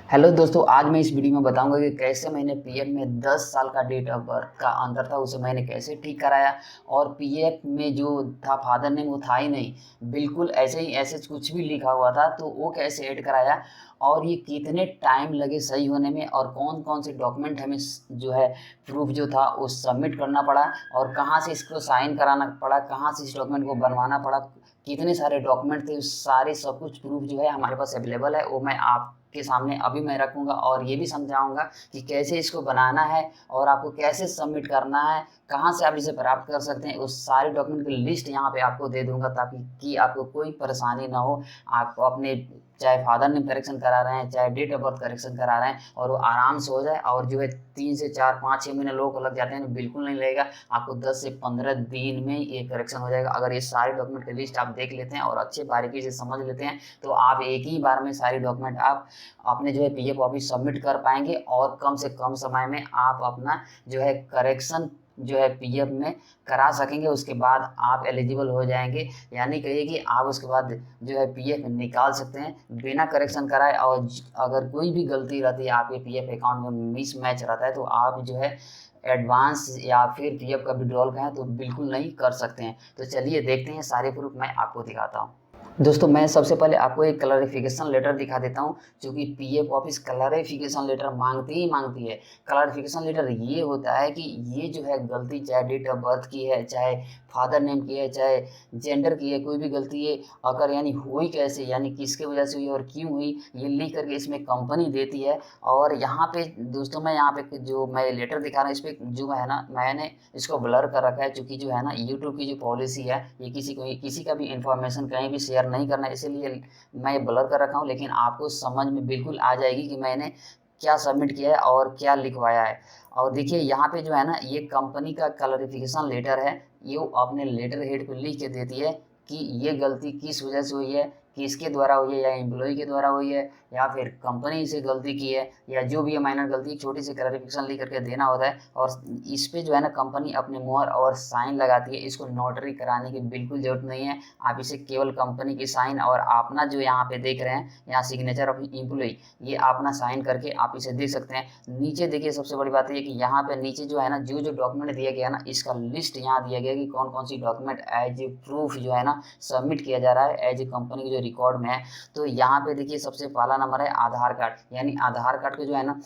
Hello दोस्तों, आज मैं इस वीडियो में बताऊंगा कि कैसे मैंने पीएफ में 10 साल का डेट ऑफ बर्थ का अंतर था उसे मैंने कैसे ठीक कराया। और पीएफ में जो था फादर नेम वो था ही नहीं, बिल्कुल ऐसे ही ऐसे कुछ भी लिखा हुआ था, तो वो कैसे ऐड कराया और ये कितने टाइम लगे सही होने में और कौन कौन से डॉक्यूमेंट हमें जो है प्रूफ जो था वो सबमिट करना पड़ा और कहाँ से इसको साइन कराना पड़ा, कहाँ से इस डॉक्यूमेंट को बनवाना पड़ा, कितने सारे डॉक्यूमेंट थे, उस सारे सब कुछ प्रूफ जो है हमारे पास अवेलेबल है। वो मैं आपके सामने अभी मैं रखूंगा और ये भी समझाऊंगा कि कैसे इसको बनाना है और आपको कैसे सबमिट करना है, कहाँ से आप इसे प्राप्त कर सकते हैं। उस सारे डॉक्यूमेंट की लिस्ट यहाँ पे आपको दे दूंगा ताकि कि आपको कोई परेशानी ना हो। आपको अपने चाहे फादर नेम करेक्शन करा रहे हैं, चाहे डेट ऑफ बर्थ करेक्शन करा रहे हैं, और वो आराम से हो जाए। और जो है 3 से 4 5 6 महीने लोगों को लग जाते हैं, बिल्कुल नहीं लगेगा। आपको 10 से 15 दिन में ये करेक्शन हो जाएगा। अगर ये सारे डॉक्यूमेंट की लिस्ट आप देख लेते हैं और अच्छे बारीकी से समझ लेते हैं तो आप एक ही बार में सारी डॉक्यूमेंट आप अपने जो है पीएफ ऑफिस सबमिट कर पाएंगे और कम से कम समय में आप अपना जो है करेक्शन जो है पीएफ में करा सकेंगे। उसके बाद आप एलिजिबल हो जाएंगे, यानी कहिए कि आप उसके बाद जो है पीएफ निकाल सकते हैं बिना करेक्शन कराए। और अगर कोई भी गलती रहती है आपके पीएफ अकाउंट में मिसमैच रहता है तो आप जो है एडवांस या फिर पीएफ का विड्रॉल कहें तो बिल्कुल नहीं कर सकते हैं। तो चलिए देखते हैं, सारे प्रूफ मैं आपको दिखाता हूँ। दोस्तों, मैं सबसे पहले आपको एक क्लैरिफिकेशन लेटर दिखा देता हूँ, क्योंकि पीएफ ऑफिस क्लैरिफिकेशन लेटर मांगती ही मांगती है। क्लैरिफिकेशन लेटर ये होता है कि ये जो है गलती चाहे डेट ऑफ बर्थ की है, चाहे फादर नेम की है, चाहे जेंडर की है, कोई भी गलती है अगर यानी हुई कैसे, यानी किसके वजह से हुई और क्यों हुई, ये लिख करके इसमें कंपनी देती है। और यहाँ पे दोस्तों मैं यहाँ पे जो मैं लेटर दिखा रहा हूँ इस पर जो है ना मैंने इसको ब्लर कर रखा है, क्योंकि जो है ना यूट्यूब की जो पॉलिसी है ये किसी का भी इंफॉर्मेशन कहीं भी शेयर नहीं करना है, इसीलिए मैं ब्लर कर रखा हूँ। लेकिन आपको समझ में बिल्कुल आ जाएगी कि मैंने क्या सबमिट किया है और क्या लिखवाया है। और देखिए यहाँ पे जो है ना ये कंपनी का क्लैरिफिकेशन लेटर है, ये वो अपने लेटर हेड पे लिख के देती है कि ये गलती किस वजह से हुई है, किसके द्वारा हुई है, या एम्प्लॉय के द्वारा हुई है या फिर कंपनी से गलती की है, या जो भी है माइनर गलती, छोटी सी क्लैरिफिकेशन लिख करके देना होता है। और इस पे जो है ना कंपनी अपने मोहर और साइन लगाती है। इसको नोटरी कराने की बिल्कुल जरूरत नहीं है, आप इसे केवल कंपनी की साइन और अपना जो यहाँ पे देख रहे हैं यहाँ सिग्नेचर ऑफ एम्प्लॉय, ये अपना साइन करके आप इसे देख सकते हैं। नीचे देखिए सबसे बड़ी बात ये कि यहाँ पे नीचे जो है ना जो जो डॉक्यूमेंट दिया गया ना इसका लिस्ट यहाँ दिया गया कि कौन कौन सी डॉक्यूमेंट एज ए प्रूफ जो है ना सबमिट किया जा रहा है एज ए कंपनी के जो रिकॉर्ड में है। तो यहाँ पे देखिए सबसे पहला नंबर है आधार कार्ड, यानी आधार कार्ड के जो है ना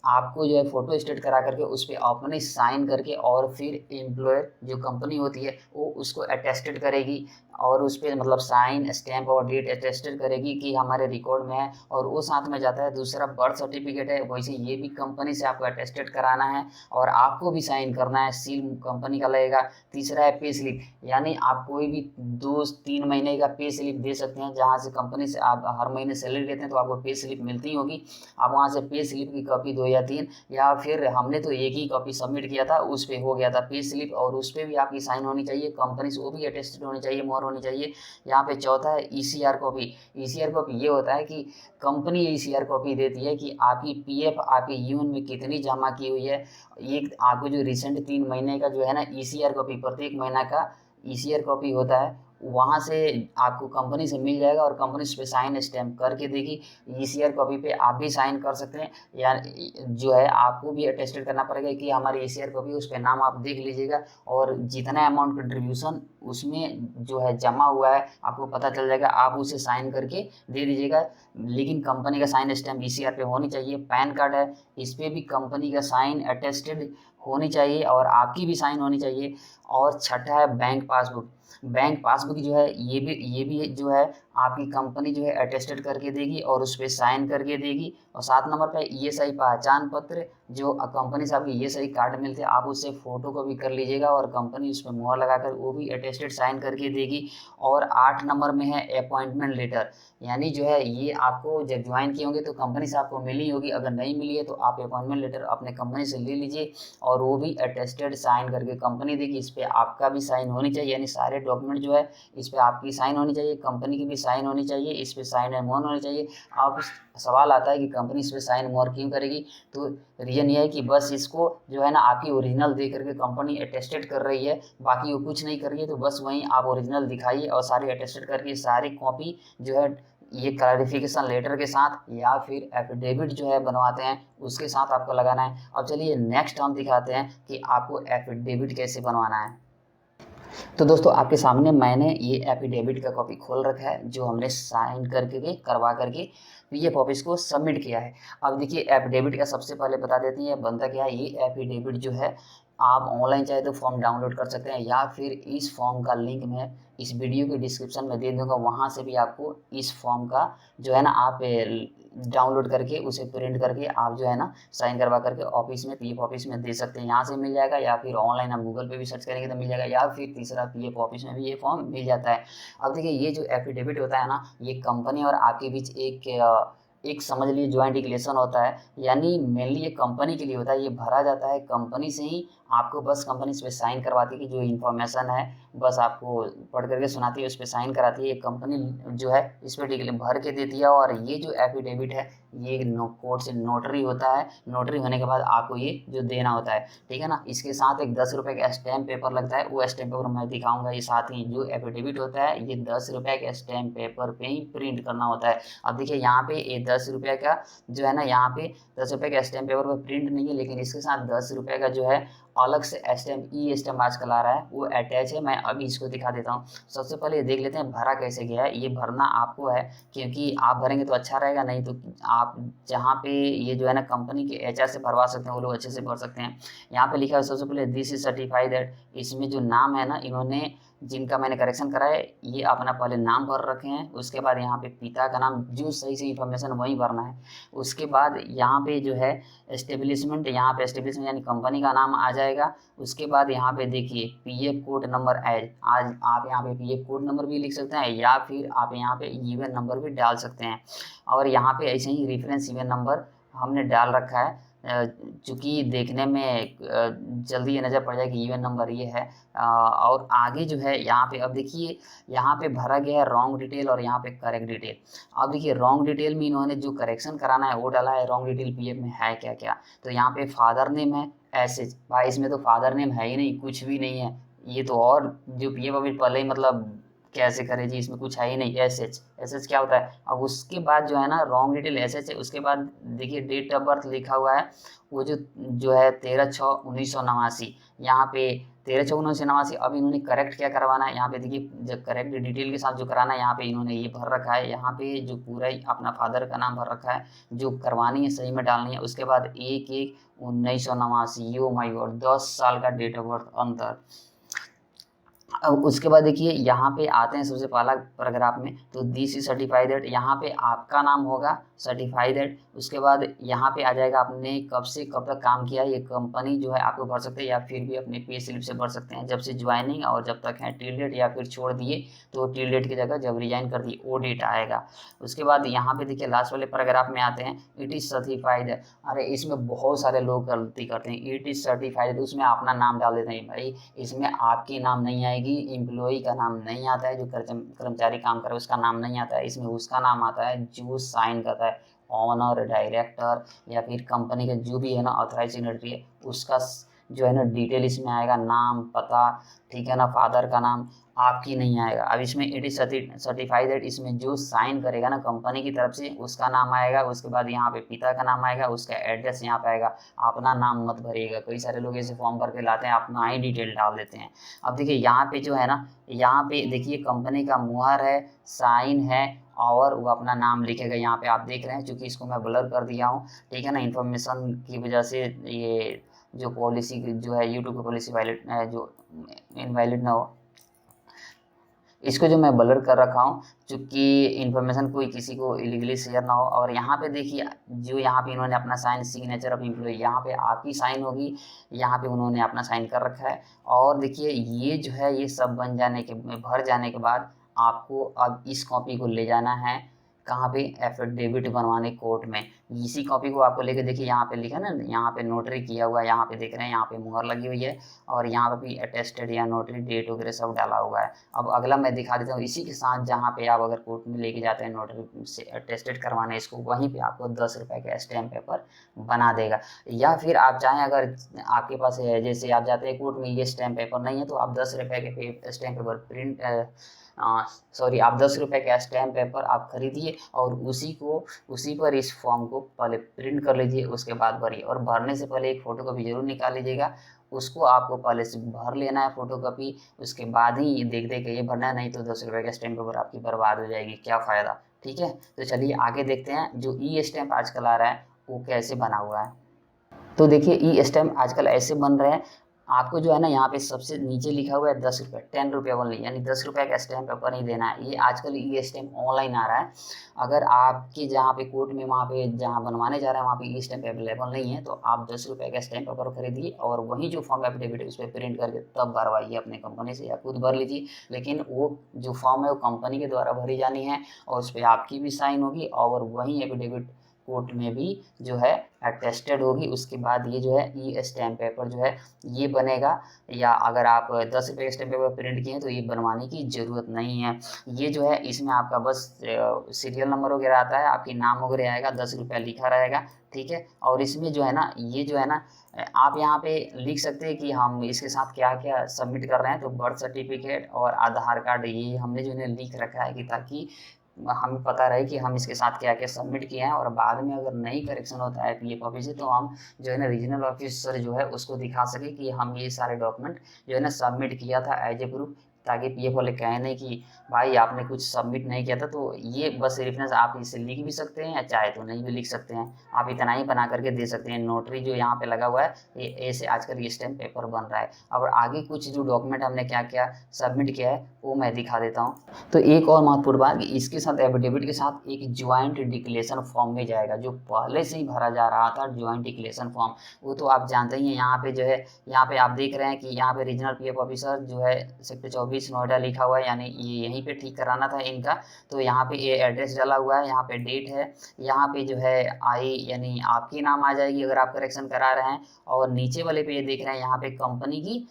आपको जो है फोटो स्टेट करा करके उस पर अपने साइन करके और फिर एम्प्लॉयर जो कंपनी होती है वो उसको अटेस्टेड करेगी और उस पर मतलब साइन स्टैंप और डेट अटेस्टेड करेगी कि हमारे रिकॉर्ड में है। और वो साथ में जाता है। दूसरा बर्थ सर्टिफिकेट है, वैसे ये भी कंपनी से आपको अटेस्टेड कराना है और आपको भी साइन करना है, सील कंपनी का लगेगा। तीसरा है पे स्लिप, यानी आप कोई भी 2-3 महीने का पे स्लिप दे सकते हैं, जहाँ से कंपनी से आप हर महीने सैलरी लेते हैं तो आपको पे स्लिप मिलती होगी। आप वहाँ से पे स्लिप की कॉपी 2 या 3, या फिर हमने तो एक ही कॉपी सबमिट किया था उस पर हो गया था पे स्लिप, और उस पर भी आपकी साइन होनी चाहिए, कंपनी से वो भी अटेस्टेड होनी चाहिए, मोहर होनी चाहिए। यहाँ पे चौथा है ईसीआर कॉपी। ईसीआर कॉपी ये होता है कि कंपनी ईसीआर कॉपी देती है कि आपकी पीएफ आपके यूएन में कितनी जमा की हुई है। एक आपको जो रिसेंट 3 महीने का जो है ना ईसीआर कॉपी, प्रत्येक महीना का ईसीआर कॉपी होता है, वहाँ से आपको कंपनी से मिल जाएगा और कंपनी उस पर साइन स्टैम्प करके देगी। ईसीआर कॉपी पे आप भी साइन कर सकते हैं, या जो है आपको भी अटेस्टेड करना पड़ेगा कि हमारी ईसीआर कॉपी, उस पर नाम आप देख लीजिएगा और जितना अमाउंट कंट्रीब्यूशन उसमें जो है जमा हुआ है आपको पता चल जाएगा, आप उसे साइन करके दे दीजिएगा। लेकिन कंपनी का साइन स्टैम्प ईसीआर पे होनी चाहिए। पैन कार्ड है, इस पर भी कंपनी का साइन अटेस्टेड होनी चाहिए और आपकी भी साइन होनी चाहिए। और छठा है बैंक पासबुक। बैंक पासबुक जो है ये भी जो है आपकी कंपनी जो है अटेस्टेड करके देगी और उस पर साइन करके देगी। और 7 नंबर पे ईएसआई पहचान पत्र, जो कंपनी से आपके ईएसआई कार्ड मिलते हैं आप उससे फोटो को भी कर लीजिएगा और कंपनी उस पर मुहर लगाकर वो भी अटेस्टेड साइन करके देगी। और 8 नंबर में है अपॉइंटमेंट लेटर, यानी जो है ये आपको जब ज्वाइन किए होंगे तो कंपनी से आपको मिली होगी, अगर नहीं मिली है तो आप अपॉइंटमेंट लेटर अपने कंपनी से ले लीजिए और वो भी अटेस्टेड साइन करके कंपनी देगी। इस पर आपका भी साइन होनी चाहिए, यानी सारे डॉक्यूमेंट जो है इस पर आपकी साइन होनी चाहिए, कंपनी की भी साइन होनी चाहिए, इस पर साइन एंड मोहर होनी चाहिए। अब सवाल आता है कि कंपनी इस पर साइन मोहर क्यों करेगी, तो रीजन ये है कि बस इसको जो है ना आपकी ओरिजिनल दे करके कंपनी अटेस्टेड कर रही है, बाकी वो कुछ नहीं कर रही है। तो बस वहीं आप ओरिजिनल दिखाइए और सारी अटेस्टेड करके सारी कॉपी जो है ये क्लैरिफिकेशन लेटर के साथ या फिर एफिडेविट जो है बनवाते हैं उसके साथ आपको लगाना है। अब चलिए नेक्स्ट हम दिखाते हैं कि आपको एफिडेविट कैसे बनवाना है। तो दोस्तों आपके सामने मैंने ये एफिडेविट का कॉपी खोल रखा है जो हमने साइन करके करवा करके पीएफ ऑफिस को सबमिट किया है। अब देखिए एफिडेविट का सबसे पहले बता देती है बनता क्या है। ये एफिडेविट जो है आप ऑनलाइन चाहे तो फॉर्म डाउनलोड कर सकते हैं या फिर इस फॉर्म का लिंक मैं इस वीडियो के डिस्क्रिप्शन में दे दूंगा, वहाँ से भी आपको इस फॉर्म का जो है ना आप डाउनलोड करके उसे प्रिंट करके आप जो है ना साइन करवा करके ऑफिस में पीएफ ऑफिस में दे सकते हैं। यहाँ से मिल जाएगा या फिर ऑनलाइन आप गूगल पे भी सर्च करेंगे तो मिल जाएगा या फिर तीसरा पीएफ ऑफिस में भी ये फॉर्म मिल जाता है। अब देखिए ये जो एफिडेविट होता है ना ये कंपनी और आपके बीच एक समझ लीजिए ज्वाइंट डिक्लेरेशन होता है, यानी मेनली ये कंपनी के लिए होता है। ये भरा जाता है कंपनी से ही, आपको बस कंपनी इस पर साइन करवाती है कि जो इन्फॉर्मेशन है बस आपको पढ़ करके सुनाती है, उस पर साइन कराती है। ये कंपनी जो है इस पर भर के देती है। और ये जो एफिडेविट है ये कोर्ट से नोटरी होता है, नोटरी होने के बाद आपको ये जो देना होता है, ठीक है ना। इसके साथ एक 10 रुपये का स्टैम्प पेपर लगता है, वो स्टैम्प पेपर मैं दिखाऊंगा। ये साथ ही जो एफिडेविट होता है ये 10 रुपये के स्टैम्प पेपर पे ही प्रिंट करना होता है। अब देखिए यहाँ पे ये 10 रुपये का जो है ना, यहाँ पे 10 रुपये का स्टैम्प पेपर पर प्रिंट नहीं है, लेकिन इसके साथ 10 रुपये का जो है अलग से स्टैम्प ई स्टैम्प आजकल आ रहा है वो अटैच है। मैं अभी इसको दिखा देता हूँ। सबसे पहले देख लेते हैं भरा कैसे गया है। ये भरना आपको है, क्योंकि आप भरेंगे तो अच्छा रहेगा, नहीं तो आप जहाँ पे ये जो है ना कंपनी के एचआर से भरवा सकते हैं वो लोग अच्छे से भर सकते हैं। यहाँ पे लिखा है सबसे पहले दिस इज सर्टिफाइड दैट, इसमें जो नाम है ना इन्होंने जिनका मैंने करेक्शन करा है ये अपना पहले नाम भर रखे हैं। उसके बाद यहाँ पे पिता का नाम जो सही से इन्फॉर्मेशन वही भरना है। उसके बाद यहाँ पे जो है एस्टेब्लिशमेंट, यहाँ पे एस्टेब्लिशमेंट यानी कंपनी का नाम आ जाएगा। उसके बाद यहाँ पे देखिए पीएफ कोड नंबर एज, आज आप यहाँ पे पीएफ कोड नंबर भी लिख सकते हैं या फिर आप यहाँ पे ईवन नंबर भी डाल सकते हैं। और यहाँ पे ऐसे ही रेफरेंस ईवन नंबर हमने डाल रखा है, चूँकि देखने में जल्दी ये नज़र पड़ जाए कि ईवन नंबर ये है। और आगे जो है यहाँ पे अब देखिए यहाँ पे भरा गया है रॉन्ग डिटेल और यहाँ पे करेक्ट डिटेल। अब देखिए रॉन्ग डिटेल में इन्होंने जो करेक्शन कराना है वो डाला है। रॉन्ग डिटेल पीएफ में है क्या क्या, तो यहाँ पे फादर नेम है ऐसे, भाई इसमें तो फादर नेम है ही नहीं, कुछ भी नहीं है। ये तो और जो पीएफ अभी पहले ही मतलब कैसे करें जी, इसमें कुछ है ही नहीं। एस एच क्या होता है। अब उसके बाद जो है ना रॉन्ग डिटेल एस एच है, उसके बाद देखिए डेट ऑफ बर्थ लिखा हुआ है वो जो है 13/6/1989। यहाँ पे 13/6/1989। अब इन्होंने करेक्ट क्या करवाना है, यहाँ पे देखिए जब करेक्ट डिटेल के साथ जो कराना है यहाँ पे इन्होंने ये भर रखा है। यहाँ पे जो पूरा अपना फादर का नाम भर रखा है, जो करवानी है सही में डालनी है। उसके बाद 1/1/1989, यो माई गॉड 10 साल का डेट ऑफ बर्थ अंतर। अब उसके बाद देखिए यहाँ पे आते हैं सबसे पहला पैराग्राफ में, तो दिस इज सर्टिफाइड दैट, यहाँ पे आपका नाम होगा सर्टिफाइड दैट। उसके बाद यहाँ पे आ जाएगा आपने कब से कब तक काम किया, ये कंपनी जो है आपको भर सकते हैं या फिर भी अपने पे स्लिप से भर सकते हैं। जब से ज्वाइनिंग और जब तक है टिल डेट, या फिर छोड़ दिए तो टिल डेट की जगह जब रिजाइन कर दिए वो डेट आएगा। उसके बाद यहाँ पे देखिए लास्ट वाले पैराग्राफ में आते हैं इट इज सर्टिफाइड। अरे इसमें बहुत सारे लोग गलती करते हैं, इट इज सर्टिफाइड उसमें अपना नाम डाल देते हैं। भाई इसमें आपकी नाम नहीं आएगी, एम्प्लॉई का नाम नहीं आता है, जो कर्मचारी काम करे उसका नाम नहीं आता है। इसमें उसका नाम आता है जो साइन करता है, ऑनर, डायरेक्टर या फिर कंपनी का जो भी है ना ऑथराइज सिग्नेटरी है उसका जो है ना डिटेल इसमें आएगा, नाम, पता, ठीक है ना, फादर का नाम, आपकी नहीं आएगा। अब इसमें इट इज सर्टिफाइड दैट, इसमें जो साइन करेगा ना कंपनी की तरफ से उसका नाम आएगा। उसके बाद यहाँ पे पिता का नाम आएगा, उसका एड्रेस यहाँ पे आएगा। अपना नाम मत भरिएगा, कई सारे लोग ऐसे फॉर्म करके लाते हैं अपना ही डिटेल डाल देते हैं। अब देखिए यहाँ पे जो है ना, यहाँ पे देखिए कंपनी का मुहर है, साइन है और वो अपना नाम लिखेगा। यहाँ पे आप देख रहे हैं, चूँकि इसको मैं ब्लर कर दिया हूँ, ठीक है ना, इन्फॉर्मेशन की वजह से ये जो पॉलिसी जो है यूट्यूब की पॉलिसी वायलेट जो इनवैलिड ना हो, इसको जो मैं ब्लर कर रखा हूँ चूँकि इन्फॉर्मेशन कोई किसी को इलीगली शेयर ना हो। और यहाँ पे देखिए जो यहाँ पे इन्होंने अपना साइन, सिग्नेचर ऑफ एम्प्लॉय, यहाँ पे आपकी साइन होगी, यहाँ पे उन्होंने अपना साइन कर रखा है। और देखिए ये जो है ये सब बन जाने के भर जाने के बाद आपको अब इस कॉपी को ले जाना है कहाँ पे, एफिडेविट बनवाने कोर्ट में। इसी कॉपी को आपको लेके देखिए यहाँ पे लिखा है ना, यहाँ पे नोटरी किया हुआ है, यहाँ पे देख रहे हैं यहाँ पे मुहर लगी हुई है और यहाँ पे भी अटेस्टेड या नोटरी डेट वगैरह सब डाला हुआ है। अब अगला मैं दिखा देता हूँ इसी के साथ, जहाँ पे आप अगर कोर्ट में लेके जाते हैं नोटरी से अटेस्टेड करवाने इसको, वहीं पे आपको 10 रुपये का स्टैम्प पेपर बना देगा। या फिर आप चाहें अगर आपके पास जैसे आप जाते हैं कोर्ट में ये स्टैम्प पेपर नहीं है तो आप 10 रुपये के स्टैम्प पेपर प्रिंट सॉरी आप 10 रुपये का स्टैम्प पेपर आप खरीदिए और उसी पर इस फॉर्म को पहले प्रिंट कर लीजिए, उसके बाद भरिए। और भरने से पहले एक फ़ोटोकॉपी ज़रूर निकाल लीजिएगा, उसको आपको पहले से भर लेना है फ़ोटोकॉपी, उसके बाद ही देख देख के ये भरना है, नहीं तो 10 रुपये का स्टैम्प पेपर आपकी बर्बाद हो जाएगी, क्या फ़ायदा। ठीक है, तो चलिए आगे देखते हैं जो ई स्टैम्प आजकल आ रहा है वो कैसे बना हुआ है। तो देखिए ई स्टैम्प आजकल ऐसे बन रहे हैं, आपको जो है ना यहाँ पे सबसे नीचे लिखा हुआ है 10 रुपये, 10 रुपये ओनली, यानी 10 रुपये का स्टैम्प पेपर नहीं देना है। ये आजकल ई स्टैम्प ऑनलाइन आ रहा है। अगर आपके जहाँ पे कोर्ट में वहाँ पे जहाँ बनवाने जा रहे हैं वहाँ पे ई स्टैम्प अवेलेबल नहीं है, तो आप 10 रुपये का स्टैम्प पेपर खरीदिए और वही जो फॉर्म एफिडेविट है उस पर प्रिंट करके तब भरवाइए अपने कंपनी से, या खुद भर लीजिए। लेकिन वो जो फॉर्म है वो कंपनी के द्वारा भरी जानी है और उस पर आपकी भी साइन होगी और वही एफिडेविट कोर्ट में भी जो है अटेस्टेड होगी। उसके बाद ये जो है ई स्टैम्प पेपर जो है ये बनेगा। या अगर आप 10 रुपये का स्टैम्प पेपर प्रिंट किए हैं तो ये बनवाने की ज़रूरत नहीं है। ये जो है इसमें आपका बस सीरियल नंबर वगैरह आता है, आपकी नाम वगैरह आएगा, 10 रुपया लिखा रहेगा। ठीक है, और इसमें जो है ना ये जो है ना आप यहाँ पे लिख सकते हैं कि हम इसके साथ क्या क्या सबमिट कर रहे हैं। तो बर्थ सर्टिफिकेट और आधार कार्ड ये हमने जो है लिख रखा है कि ताकि हमें पता रहे कि हम इसके साथ क्या क्या सबमिट किए हैं, और बाद में अगर नहीं करेक्शन होता है पीएफ ऑफिस से तो हम जो है ना रीजनल ऑफिसर जो है उसको दिखा सके कि हम ये सारे डॉक्यूमेंट जो है ना सबमिट किया था एज ए प्रूफ, ताकि पीएफ वाले कहें नहीं कि भाई आपने कुछ सबमिट नहीं किया था। तो ये बस रेफरेंस आप इसे लिख भी सकते हैं या चाहे तो नहीं भी लिख सकते हैं, आप इतना ही बना करके दे सकते हैं। नोटरी जो यहाँ पे लगा हुआ है ये ऐसे आजकल ये स्टैम्प पेपर बन रहा है। और आगे कुछ जो डॉक्यूमेंट हमने क्या क्या सबमिट किया है वो मैं दिखा देता हूँ। तो एक और महत्वपूर्ण बात कि इसके साथ एफिडेविट के साथ एक ज्वाइंट डिक्लेरेशन फॉर्म भी जाएगा, जो पहले से ही भरा जा रहा था ज्वाइंट डिक्लेरेशन फॉर्म, वो तो आप जानते ही हैं। यहाँ पे जो है यहाँ पे आप देख रहे हैं कि यहाँ पे रीजनल पीएफ ऑफिसर जो है सेक्टर 24 नोएडा लिखा हुआ है, यानी ये यहीं पे ठीक कराना था इनका। तो यहाँ पे ये एड्रेस डाला हुआ है, यहाँ पे डेट है, यहाँ पे जो है आई यानी आपकी नाम आ जाएगी अगर आप करेक्शन करा रहे हैं। और नीचे वाले पे ये देख रहे हैं यहाँ पे कंपनी की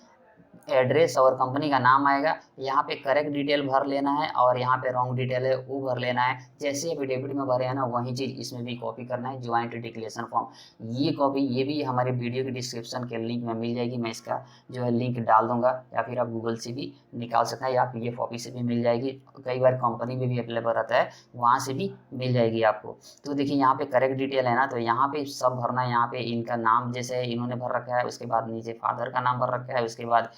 एड्रेस और कंपनी का नाम आएगा। यहाँ पे करेक्ट डिटेल भर लेना है और यहाँ पे रॉन्ग डिटेल है वो भर लेना है। जैसे एफिडेविट में भरे हैं ना वही चीज़ इसमें भी कॉपी करना है, ज्वाइंट डिक्लेरेशन फॉर्म। ये कॉपी ये भी हमारे वीडियो के डिस्क्रिप्शन के लिंक में मिल जाएगी, मैं इसका जो है लिंक डाल दूंगा, या फिर आप गूगल से भी निकाल सकते हैं या पीएफ ऑफिस से भी मिल जाएगी। कई बार कंपनी में भी अवेलेबल रहता है, वहाँ से भी मिल जाएगी आपको। तो देखिए यहाँ पे करेक्ट डिटेल है ना, तो यहाँ पे सब भरना है। यहाँ पे इनका नाम जैसे इन्होंने भर रखा है, उसके बाद नीचे फादर का नाम भर रखा है, उसके बाद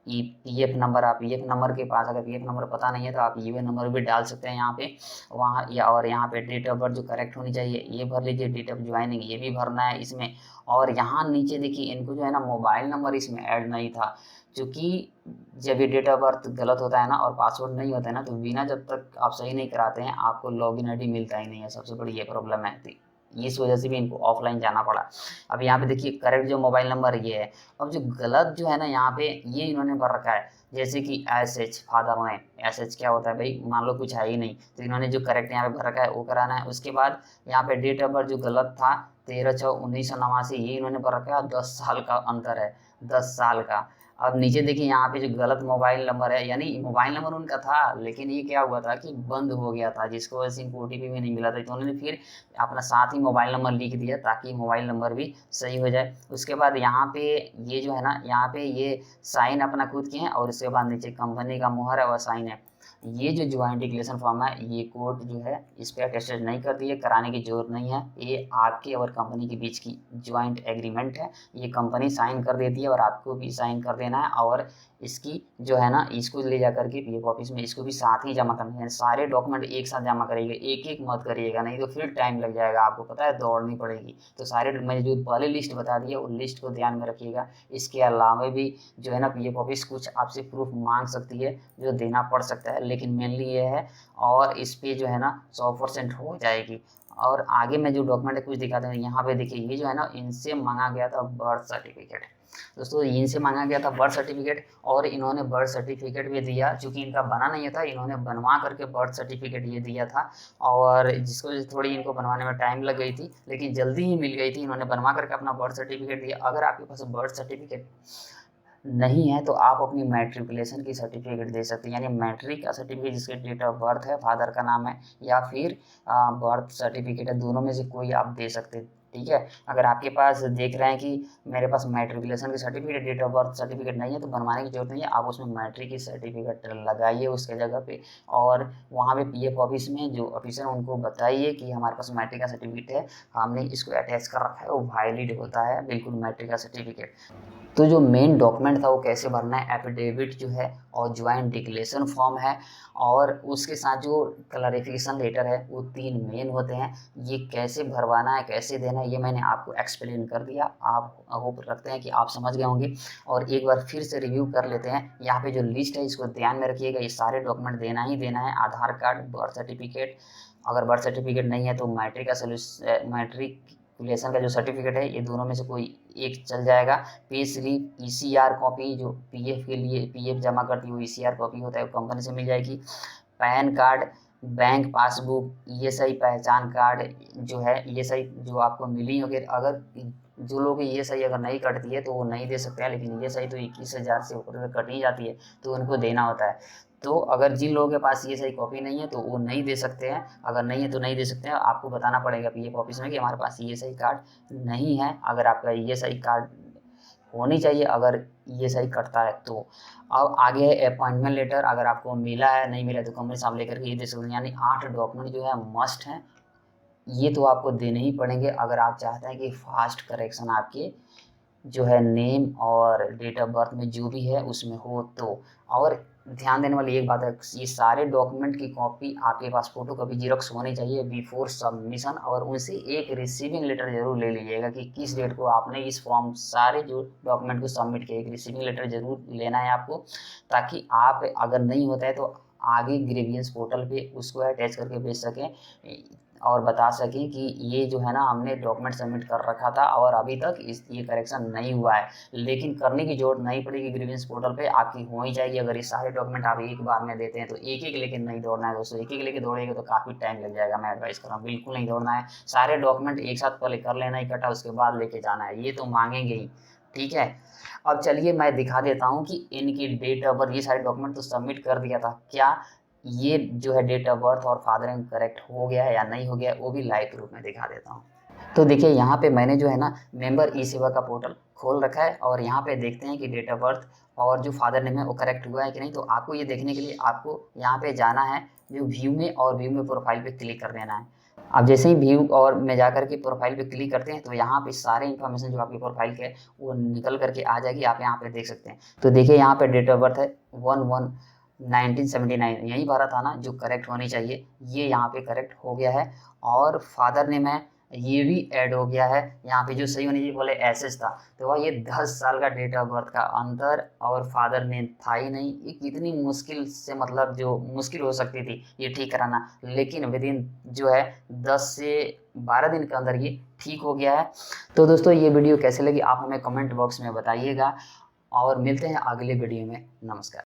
पीएफ नंबर, आप पीएफ नंबर के पास अगर पीएफ नंबर पता नहीं है तो आप यूएन नंबर भी डाल सकते हैं यहाँ पे वहाँ या। और यहाँ पे डेट ऑफ बर्थ जो करेक्ट होनी चाहिए ये भर लीजिए, डेट ऑफ ज्वाइनिंग ये भी भरना है इसमें। और यहाँ नीचे देखिए इनको जो है ना मोबाइल नंबर इसमें ऐड नहीं था, क्योंकि जब ये डेट ऑफ बर्थ गलत होता है ना और पासवर्ड नहीं होता है ना, तो बिना जब तक आप सही नहीं कराते हैं आपको लॉगिन आईडी मिलता ही नहीं है। सबसे बड़ी ये प्रॉब्लम है, इस वजह से भी इनको ऑफलाइन जाना पड़ा। अब यहाँ पे देखिए करेक्ट जो मोबाइल नंबर ये है। अब जो गलत जो है ना यहाँ पे ये इन्होंने भर रखा है, जैसे कि एस फादर नेम, एस क्या होता है भाई, मान लो कुछ है ही नहीं, तो इन्होंने जो करेक्ट यहाँ पे भर रखा है वो कराना है। उसके बाद यहाँ पे डेट ऑफ बर्थ जो गलत था 13/6/1989 ये इन्होंने भर रखा है, 10 साल का अंतर है, 10 साल का। अब नीचे देखिए यहाँ पे जो गलत मोबाइल नंबर है, यानी मोबाइल नंबर उनका था लेकिन ये क्या हुआ था कि बंद हो गया था, जिसको वजह से इनको ओटीपी भी नहीं मिला था। तो उन्होंने फिर अपना साथ ही मोबाइल नंबर लिख दिया ताकि मोबाइल नंबर भी सही हो जाए। उसके बाद यहाँ पे ये जो है ना यहाँ पे ये साइन अपना खुद किए हैं और उसके बाद नीचे कंपनी का मुहर है और साइन है। ये जो ज्वाइंट डिक्लेरेशन फॉर्म है ये कोर्ट जो है इस पर अटेस्टेड नहीं करती है, कराने की जरूरत नहीं है। ये आपके और कंपनी के बीच की ज्वाइंट एग्रीमेंट है, ये कंपनी साइन कर देती है और आपको भी साइन कर देना है। और इसकी जो है ना इसको ले जा करके पीएफ ऑफिस में इसको भी साथ ही जमा करना है, सारे डॉक्यूमेंट एक साथ जमा करिएगा, एक एक मत करिएगा, नहीं तो फिर टाइम लग जाएगा, आपको पता है दौड़नी पड़ेगी। तो सारे मैंने जो पहले लिस्ट बता दी है उस लिस्ट को ध्यान में रखिएगा। इसके अलावा भी जो है ना पीएफ ऑफिस कुछ आपसे प्रूफ मांग सकती है जो देना पड़ सकता है, लेकिन मेनली ये है और इस पे जो है ना 100% हो जाएगी। और आगे मैं जो डॉक्यूमेंट कुछ दिखाता हूँ, यहाँ पे देखिए ये जो है ना इनसे मांगा गया था बर्थ सर्टिफिकेट। दोस्तों इनसे मांगा गया था बर्थ सर्टिफिकेट और इन्होंने बर्थ सर्टिफिकेट भी दिया, चूँकि इनका बना नहीं था इन्होंने बनवा करके बर्थ सर्टिफिकेट ये दिया था। और जिसको थोड़ी इनको बनवाने में टाइम लग गई थी लेकिन जल्दी ही मिल गई थी, इन्होंने बनवा करके अपना बर्थ सर्टिफिकेट दिया। अगर आपके पास बर्थ सर्टिफिकेट नहीं है तो आप अपनी मैट्रिकुलेशन की सर्टिफिकेट दे सकते हैं, यानी मैट्रिक का सर्टिफिकेट जिसके डेट ऑफ बर्थ है, फादर का नाम है, या फिर बर्थ सर्टिफिकेट है, दोनों में से कोई आप दे सकते हैं। ठीक है। अगर आपके पास देख रहे हैं कि मेरे पास मैट्रिकुलेशन की certificate, date of birth certificate नहीं है, तो बनवाने की जरूरत नहीं है, आप उसमें मैट्रिक की सर्टिफिकेट लगाइए उसके जगह पे, और वहाँ पे पीएफ ऑफिस में जो ऑफिसर है उनको बताइए कि हमारे पास मैट्रिक का सर्टिफिकेट है, हमने इसको अटैच कर रखा है, वो वैलिड होता है बिल्कुल मैट्रिक का सर्टिफिकेट। तो जो मेन डॉक्यूमेंट था वो कैसे भरना है, एफिडेविट जो है और ज्वाइंट डिक्लेरेशन फॉर्म है, और उसके साथ जो क्लैरिफिकेशन लेटर है, वो 3 मेन होते हैं। ये कैसे भरवाना है, कैसे देना है, ये मैंने आपको एक्सप्लेन कर दिया। आप होप रखते हैं कि आप समझ गए होंगे, और एक बार फिर से रिव्यू कर लेते हैं। यहाँ पे जो लिस्ट है इसको ध्यान में रखिएगा, ये सारे डॉक्यूमेंट देना ही देना है। आधार कार्ड, बर्थ सर्टिफिकेट, अगर बर्थ सर्टिफिकेट नहीं है तो मैट्रिकुलेशन का जो सर्टिफिकेट है, ये दोनों में से कोई एक चल जाएगा। पे स्लिप, ईसीआर कॉपी, जो पीएफ के लिए पीएफ जमा करती है वो ईसीआर कॉपी होता है, वो कंपनी से मिल जाएगी। Pan card, bank passbook, ESI पहचान कार्ड जो है, ईएसआई जो आपको मिली होगी, अगर जो लोग ईएसआई अगर नहीं कटती है तो वो नहीं दे सकते हैं, लेकिन ईएसआई तो 21,000 से ऊपर कट ही जाती है, तो उनको देना होता है। तो अगर जिन लोगों के पास ईएसआई कॉपी नहीं है तो वो नहीं दे सकते हैं, अगर नहीं है तो नहीं दे सकते हैं, आपको बताना पड़ेगा पीएफ ऑफिस में कि हमारे पास ईएसआई कार्ड नहीं है। अगर आपका ईएसआई कार्ड होनी चाहिए अगर ईएसआई कटता है तो। अब आगे है अपॉइंटमेंट लेटर, अगर आपको मिला है, नहीं मिला तो कंपनी से आप लेकर के ये दे सकते हैं। यानी 8 डॉक्यूमेंट जो है मस्ट हैं, ये तो आपको देने ही पड़ेंगे अगर आप चाहते हैं कि फास्ट करेक्शन आपके जो है नेम और डेट ऑफ बर्थ में जो भी है उसमें हो तो। और ध्यान देने वाली एक बात है, ये सारे डॉक्यूमेंट की कॉपी आपके पास फोटो कॉपी जीरोक्स होनी चाहिए बिफोर सबमिशन, और उनसे एक रिसीविंग लेटर जरूर ले लीजिएगा कि किस डेट को आपने इस फॉर्म सारे जो डॉक्यूमेंट को सबमिट किया, एक रिसीविंग लेटर जरूर लेना है आपको, ताकि आप अगर नहीं होता है तो आगे ग्रीवियंस पोर्टल पे उसको अटैच करके भेज सकें, और बता सकें कि ये जो है ना हमने डॉक्यूमेंट सबमिट कर रखा था और अभी तक ये करेक्शन नहीं हुआ है। लेकिन करने की जरूरत नहीं पड़ेगी, ग्रीवेंस पोर्टल पे आपकी हो ही जाएगी अगर ये सारे डॉक्यूमेंट आप एक बार में देते हैं तो। एक एक लेके नहीं दौड़ना है दोस्तों, एक एक लेके दौड़ेगा तो काफ़ी टाइम लग जाएगा। मैं एडवाइस कर रहा हूँ बिल्कुल नहीं दौड़ना है, सारे डॉक्यूमेंट एक साथ पहले कर लेना इकट्ठा, उसके बाद लेके जाना है, ये तो मांगेंगे ही। ठीक है, अब चलिए मैं दिखा देता हूँ कि इनकी डेट ऑफ बर्थ, ये सारे डॉक्यूमेंट तो सबमिट कर दिया था, क्या ये जो है डेट ऑफ बर्थ और फादर नेम करेक्ट हो गया है या नहीं हो गया है, वो भी लाइव प्रूफ में दिखा देता हूँ। तो देखिए यहाँ पे मैंने जो है ना मेंबर ई सेवा का पोर्टल खोल रखा है, और यहाँ पे देखते हैं कि डेट ऑफ बर्थ और जो फादर नेम है वो करेक्ट हुआ है कि नहीं। तो आपको ये देखने के लिए आपको यहाँ पे जाना है, जो व्यू में, और व्यू में प्रोफाइल पे क्लिक कर देना है। अब जैसे ही व्यू और में जाकर के प्रोफाइल पे क्लिक करते हैं तो यहाँ पे सारे इन्फॉर्मेशन जो आपकी प्रोफाइल के वो निकल करके आ जाएगी, आप यहाँ पे देख सकते हैं। तो देखिए यहाँ पे डेट ऑफ बर्थ है 1/1/1979, यही भरा था ना जो करेक्ट होनी चाहिए, ये यहाँ पे करेक्ट हो गया है। और फादर नेम है, ये भी ऐड हो गया है यहाँ पे, जो सही होनी चाहिए बोले एसएस था, तो वह ये 10 साल का डेट ऑफ बर्थ का अंतर, और फादर नेम था ही नहीं। ये कितनी मुश्किल से, मतलब जो मुश्किल हो सकती थी ये ठीक कराना, लेकिन विद इन जो है 10 से 12 दिन के अंदर ये ठीक हो गया है। तो दोस्तों ये वीडियो कैसे लगी आप हमें कमेंट बॉक्स में बताइएगा, और मिलते हैं अगले वीडियो में। नमस्कार।